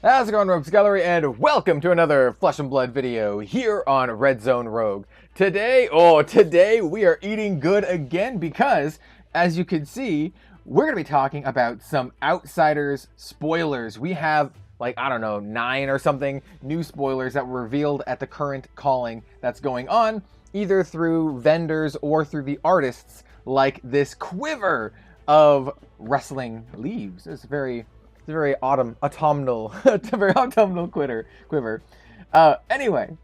How's it going, Rogues Gallery, and welcome to another Flesh and Blood video here on Red Zone Rogue. Today we are eating good again because, as you can see, we're going to be talking about some Outsiders spoilers. We have, like, I don't know, 9 or something new spoilers that were revealed at the current calling that's going on, either through vendors or through the artists, like this quiver of Rustling Leaves. It's a very autumnal, it's a very autumnal quiver. Anyway,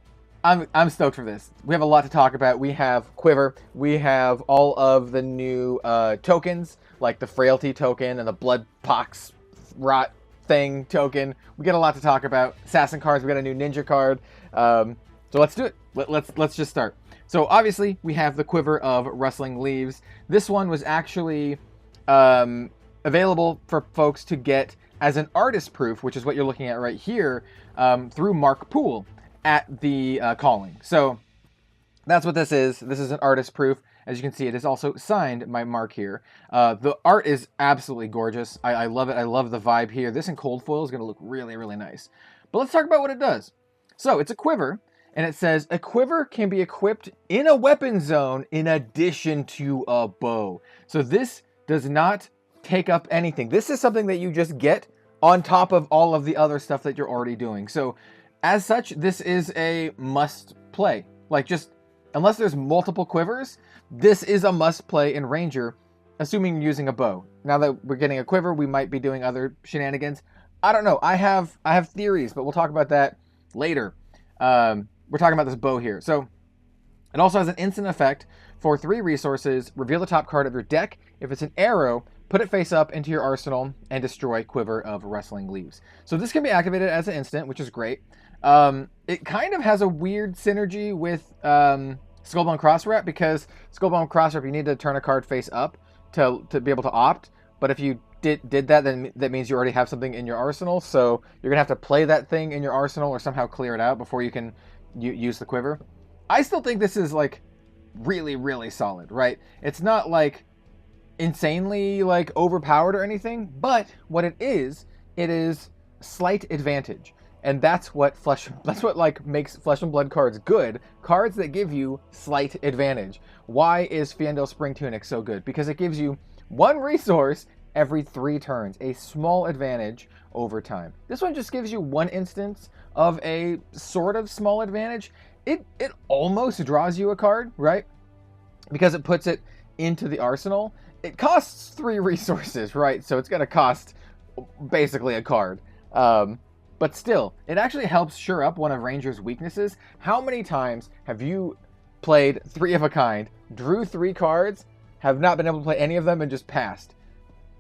I'm stoked for this. We have a lot to talk about. We have Quiver. We have all of the new tokens, like the Frailty token and the Blood Pox Rot thing token. We got a lot to talk about. Assassin cards. We got a new Ninja card. So let's do it. Let's just start. So obviously we have the Quiver of Rustling Leaves. This one was actually available for folks to get as an artist proof, which is what you're looking at right here, through Mark Poole at the calling. So that's what this is. This is an artist proof. As you can see, it is also signed by Mark here. The art is absolutely gorgeous. I love it. I love the vibe here. This in cold foil is going to look really, really nice. But let's talk about what it does. So it's a quiver, and it says, a quiver can be equipped in a weapon zone in addition to a bow. So this does not take up anything. This is something that you just get on top of all of the other stuff that you're already doing. So as such, this is a must play. Like, just unless there's multiple quivers, this is a must play in Ranger, assuming you're using a bow. Now that we're getting a quiver, we might be doing other shenanigans. I don't know. I have theories, but we'll talk about that later. We're talking about this bow here. So it also has an instant effect for 3 resources. Reveal the top card of your deck. If it's an arrow, put it face up into your arsenal and destroy Quiver of Rustling Leaves. So this can be activated as an instant, which is great. It kind of has a weird synergy with Skullbone Crosswrap, because Skullbone Crosswrap, you need to turn a card face up to be able to opt. But if you did that, then that means you already have something in your arsenal. So you're going to have to play that thing in your arsenal or somehow clear it out before you can use the Quiver. I still think this is, like, really, really solid, right? It's not, like, insanely, like, overpowered or anything, but what it is slight advantage. And that's what like makes Flesh and Blood cards good. Cards that give you slight advantage. Why is Fiendel Spring Tunic so good? Because it gives you 1 resource every 3 turns, a small advantage over time. This one just gives you 1 instance of a sort of small advantage. It almost draws you a card, right? Because it puts it into the arsenal. It costs 3 resources, right? So it's going to cost basically a card. But still, it actually helps shore up one of Ranger's weaknesses. How many times have you played 3 of a kind, drew 3 cards, have not been able to play any of them, and just passed?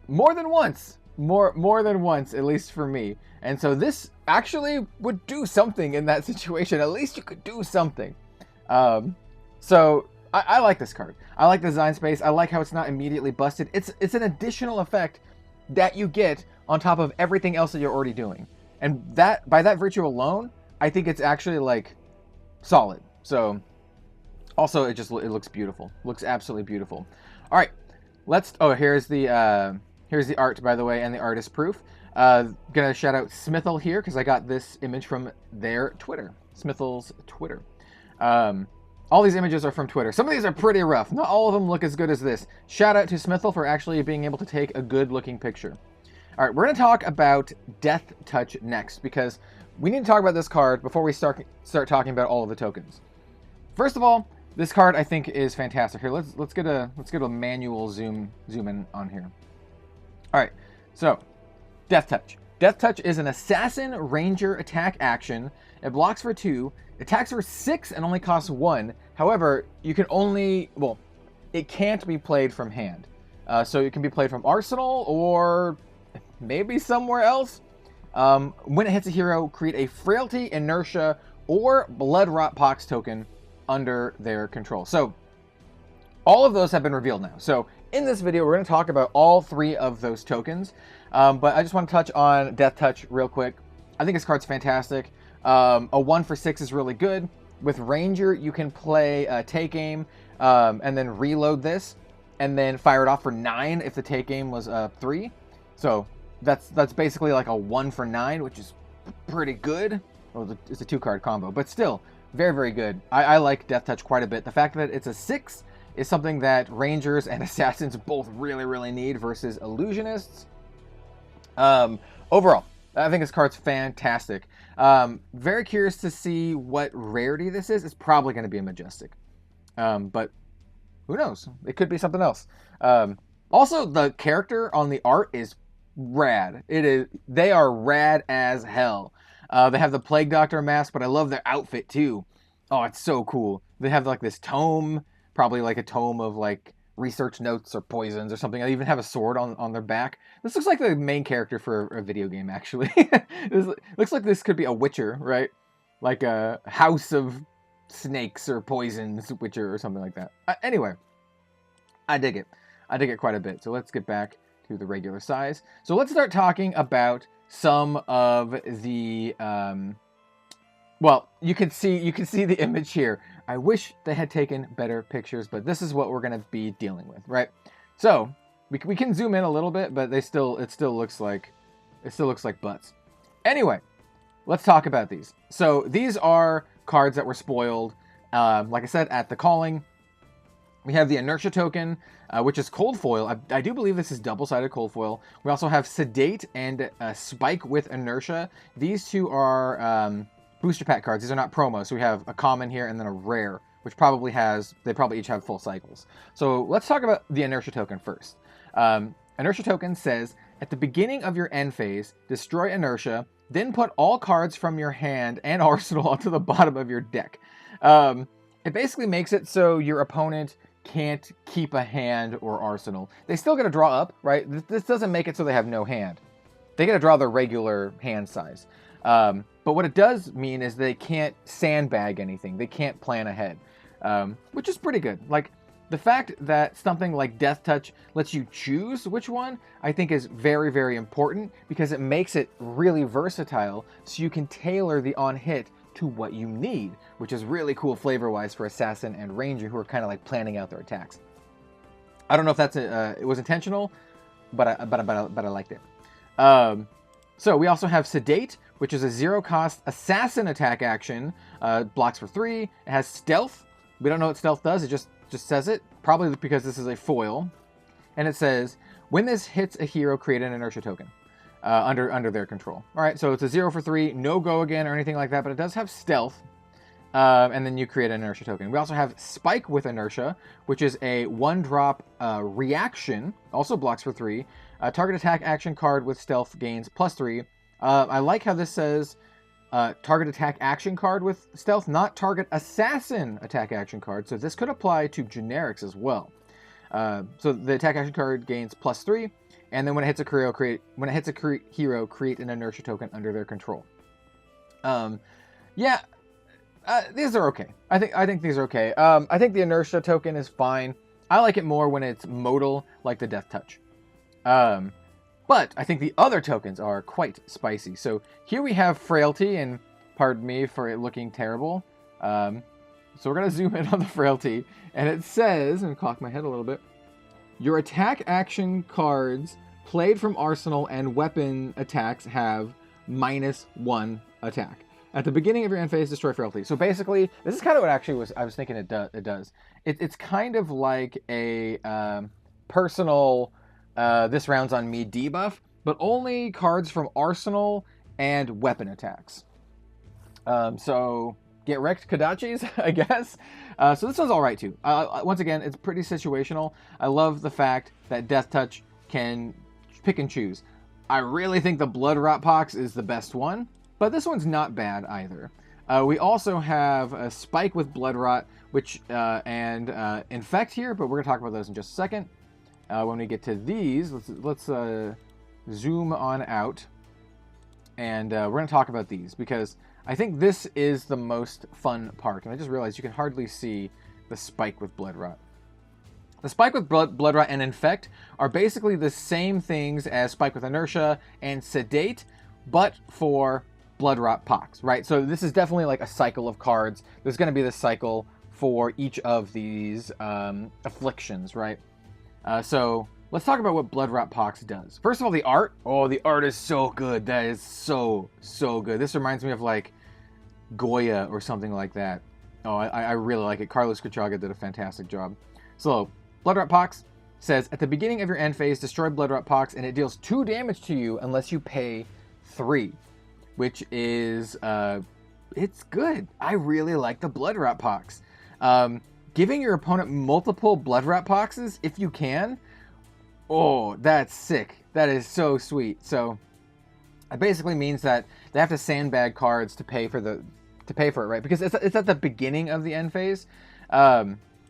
More than once. More than once, at least for me. And so this actually would do something in that situation. At least you could do something. So I like this card. I like the design space. I like how it's not immediately busted. It's an additional effect that you get on top of everything else that you're already doing. And that, by that virtue alone, I think it's actually, like, solid. So also it looks beautiful. Looks absolutely beautiful. All right. Here's the art, by the way, and the artist proof. Gonna shout out Smithel here because I got this image from their Twitter. Smithel's Twitter. All these images are from Twitter. Some of these are pretty rough. Not all of them look as good as this. Shout out to Smithel for actually being able to take a good looking picture. All right, we're going to talk about Death Touch next, because we need to talk about this card before we start talking about all of the tokens. First of all, this card I think is fantastic. Here, let's get a manual zoom in on here. All right, so Death Touch. Death Touch is an Assassin Ranger attack action. It blocks for 2, attacks for 6, and only costs 1. However, you can only, well, it can't be played from hand. So it can be played from arsenal or maybe somewhere else. When it hits a hero, create a Frailty, Inertia, or Blood Rot Pox token under their control. So all of those have been revealed now. So in this video, we're going to talk about all 3 of those tokens. But I just want to touch on Death Touch real quick. I think this card's fantastic. A 1 for 6 is really good. With Ranger, you can play Take Aim and then reload this, and then fire it off for 9 if the Take Aim was 3. So that's basically like a 1 for 9, which is pretty good. Well, it's a 2-card combo, but still very, very good. I like Death Touch quite a bit. The fact that it's a 6 is something that Rangers and Assassins both really, really need versus Illusionists. Overall, I think this card's fantastic. Very curious to see what rarity this is. It's probably going to be a Majestic. But who knows? It could be something else. Also, the character on the art is rad. They are rad as hell. They have the Plague Doctor mask, but I love their outfit too. Oh, it's so cool. They have like this tome, probably like a tome of like research notes or poisons or something. I even have a sword on their back. This looks like the main character for a video game, actually. This looks like this could be a Witcher, right? Like a House of Snakes or Poisons Witcher or something like that. Anyway, I dig it. I dig it quite a bit. So let's get back to the regular size. So let's start talking about some of the well, you can see the image here. I wish they had taken better pictures, but this is what we're going to be dealing with, right? So we can zoom in a little bit, but it still looks like butts. Anyway, let's talk about these. So these are cards that were spoiled, like I said, at the calling. We have the Inertia token, which is cold foil. I do believe this is double-sided cold foil. We also have Sedate and Spike with Inertia. These two are booster pack cards. These are not promos. So we have a common here and then a rare, which they probably each have full cycles. So let's talk about the Inertia token first. Inertia token says, at the beginning of your end phase, destroy Inertia, then put all cards from your hand and arsenal onto the bottom of your deck. It basically makes it so your opponent can't keep a hand or arsenal. They still get to draw up, right? This doesn't make it so they have no hand. They get to draw their regular hand size. But what it does mean is they can't sandbag anything. They can't plan ahead, which is pretty good. Like, the fact that something like Death Touch lets you choose which one, I think is very, very important because it makes it really versatile so you can tailor the on-hit to what you need, which is really cool flavor-wise for Assassin and Ranger who are kind of like planning out their attacks. I don't know if that's it was intentional, but I liked it. So we also have Sedate, which is a 0-cost Assassin attack action. Blocks for 3. It has Stealth. We don't know what Stealth does. It just says it, probably because this is a foil. And it says, when this hits a hero, create an Inertia token. Under their control. All right, so it's a 0 for 3, no go again or anything like that, but it does have Stealth, and then you create an Inertia token. We also have Spike with Inertia, which is a 1-drop reaction, also blocks for 3. Target attack action card with Stealth gains +3. I like how this says target attack action card with Stealth, not target assassin attack action card, so this could apply to generics as well. So the attack action card gains +3. And then when it hits a hero, create an Inertia token under their control. Yeah, these are okay. I think these are okay. I think the Inertia token is fine. I like it more when it's modal, like the Death Touch. But I think the other tokens are quite spicy. So here we have Frailty, and pardon me for it looking terrible. So we're gonna zoom in on the Frailty, and it says, and cock my head a little bit. Your attack action cards played from arsenal and weapon attacks have -1 attack. At the beginning of your end phase, destroy Frailty. So basically, this is kind of what I was thinking it does. It's kind of like a personal this round's on me debuff, but only cards from arsenal and weapon attacks. So get wrecked Kodachis, I guess. So this one's all right too. Once again, it's pretty situational. I love the fact that Death Touch can pick and choose. I really think the Blood Rot Pox is the best one, but this one's not bad either. We also have a Spike with Blood Rot, which and Infect here, but we're gonna talk about those in just a second. When we get to these, let's zoom on out, and we're gonna talk about these because I think this is the most fun part, and I just realized you can hardly see the Spike with Blood Rot. The Spike with Blood Rot and Infect are basically the same things as Spike with Inertia and Sedate, but for Blood Rot Pox, right? So this is definitely like a cycle of cards. There's going to be this cycle for each of these afflictions, right? So let's talk about what Blood Rot Pox does. First of all, the art. Oh, the art is so good. That is so good. This reminds me of like Goya or something like that. Oh, I really like it. Carlos Cachaga did a fantastic job. So, Blood Rot Pox says, at the beginning of your end phase, destroy Blood Rot Pox, and it deals 2 damage to you unless you pay 3, which is, it's good. I really like the Blood Rot Pox. Giving your opponent multiple Blood Rot Poxes, if you can, oh, that's sick. That is so sweet. So, it basically means that they have to sandbag cards to pay for it, right? Because it's at the beginning of the end phase.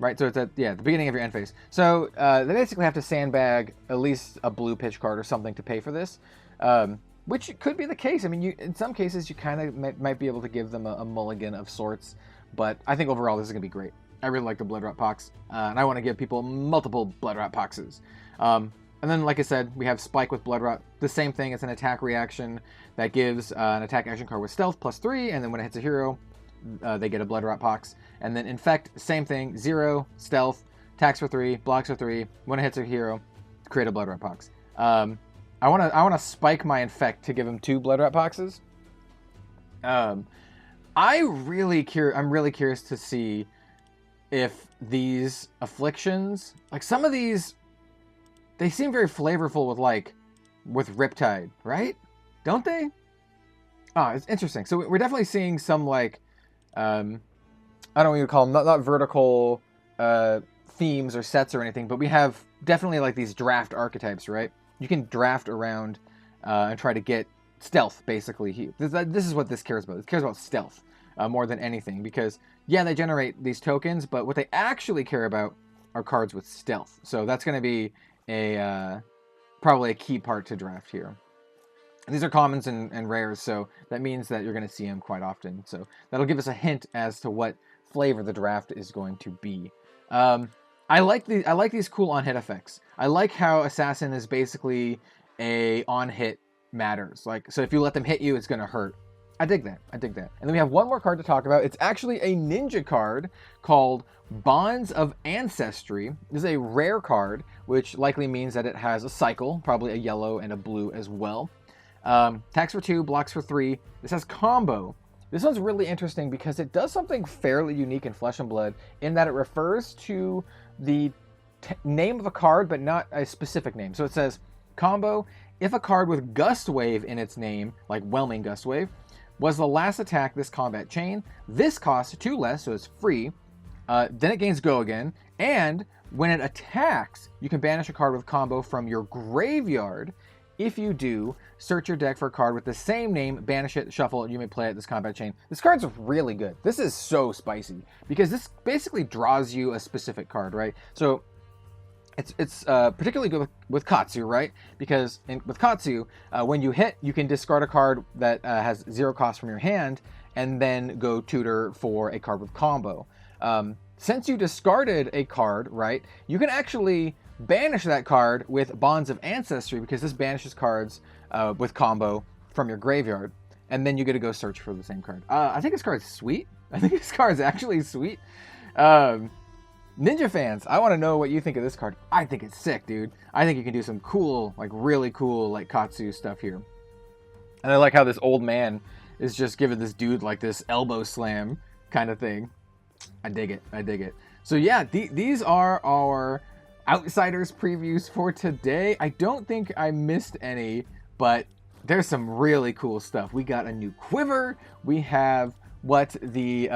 Right, so it's at the beginning of your end phase. So they basically have to sandbag at least a blue pitch card or something to pay for this, which could be the case. I mean, in some cases you kind of might be able to give them a mulligan of sorts, but I think overall this is gonna be great. I really like the Blood Rot Pox, and I want to give people multiple Blood Rot Poxes. And then, like I said, we have Spike with Blood Rot. The same thing. It's an attack reaction that gives an attack action card with Stealth +3, and then when it hits a hero, they get a Blood Rot Pox. And then Infect, same thing, 0, Stealth, attacks for 3, blocks for 3. When it hits a hero, create a Blood Rot Pox. I want to spike my Infect to give him 2 Blood Rot Poxes. I'm really curious to see if these afflictions, like some of these, they seem very flavorful with Riptide, right? Don't they? Oh, it's interesting. So we're definitely seeing some like, I don't know what you would call them, not vertical themes or sets or anything, but we have definitely like these draft archetypes, right? You can draft around and try to get stealth, basically. This is what this cares about. It cares about stealth more than anything, because, yeah, they generate these tokens, but what they actually care about are cards with stealth. So that's going to be probably a key part to draft here. And these are commons and rares, so that means that you're going to see them quite often. So that'll give us a hint as to what flavor the draft is going to be. I like these cool on-hit effects. I like how Assassin is basically a on-hit matters. Like, so if you let them hit you, it's going to hurt. I dig that. And then we have one more card to talk about. It's actually a ninja card called Bonds of Ancestry. This is a rare card, which likely means that it has a cycle, probably a yellow and a blue as well. Attacks for 2, blocks for 3. This has combo. This one's really interesting because it does something fairly unique in Flesh and Blood in that it refers to the name of a card, but not a specific name. So it says, combo, if a card with Gust Wave in its name, like Whelming Gust Wave, was the last attack this combat chain, this costs 2 less, so it's free. Then it gains Go Again, and when it attacks, you can banish a card with combo from your graveyard. If you do, search your deck for a card with the same name, banish it, shuffle it, you may play it this combat chain. This card's really good. This is so spicy, because this basically draws you a specific card, right? So it's particularly good with Katsu, right? Because with Katsu, when you hit, you can discard a card that has 0 cost from your hand, and then go tutor for a card with combo. Since you discarded a card, right, you can actually banish that card with Bonds of Ancestry, because this banishes cards with combo from your graveyard, and then you get to go search for the same card. I think this card's sweet. I think this card's actually sweet. Ninja fans, I want to know what you think of this card. I think it's sick, dude. I think you can do some cool, like really cool, like Katsu stuff here. And I like how this old man is just giving this dude like this elbow slam kind of thing. I dig it. So yeah, these are our Outsiders previews for today. I don't think I missed any, but there's some really cool stuff. We got a new quiver. We have what the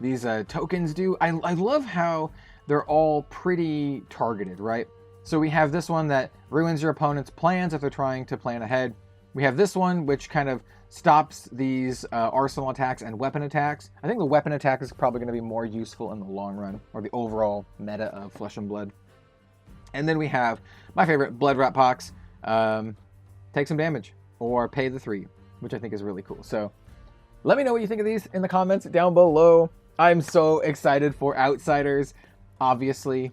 these tokens do. I love how they're all pretty targeted, right? So we have this one that ruins your opponent's plans if they're trying to plan ahead. We have this one which kind of stops these arsenal attacks and weapon attacks. I think the weapon attack is probably going to be more useful in the long run, or the overall meta of Flesh and Blood. And then we have my favorite, Blood Rot Pox. Take some damage, or pay the 3, which I think is really cool. So let me know what you think of these in the comments down below. I'm so excited for Outsiders. Obviously,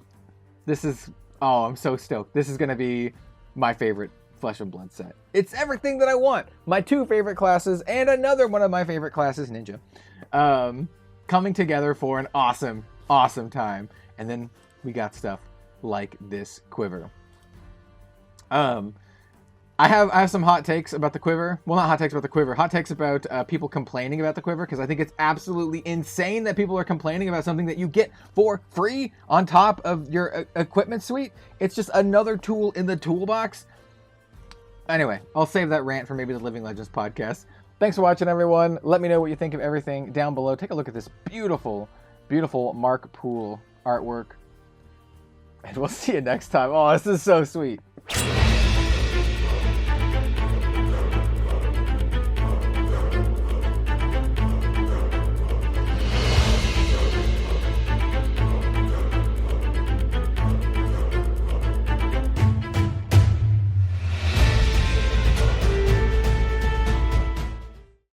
this is, oh, I'm so stoked. This is going to be my favorite Flesh and Blood set. It's everything that I want. My 2 favorite classes and another one of my favorite classes, Ninja, coming together for an awesome, awesome time. And then we got stuff like this quiver. I have some hot takes about the Quiver. Well, not hot takes about the Quiver. Hot takes about people complaining about the Quiver, because I think it's absolutely insane that people are complaining about something that you get for free on top of your equipment suite. It's just another tool in the toolbox. Anyway, I'll save that rant for maybe the Living Legends podcast. Thanks for watching, everyone. Let me know what you think of everything down below. Take a look at this beautiful, beautiful Mark Poole artwork. And we'll see you next time. Oh, this is so sweet.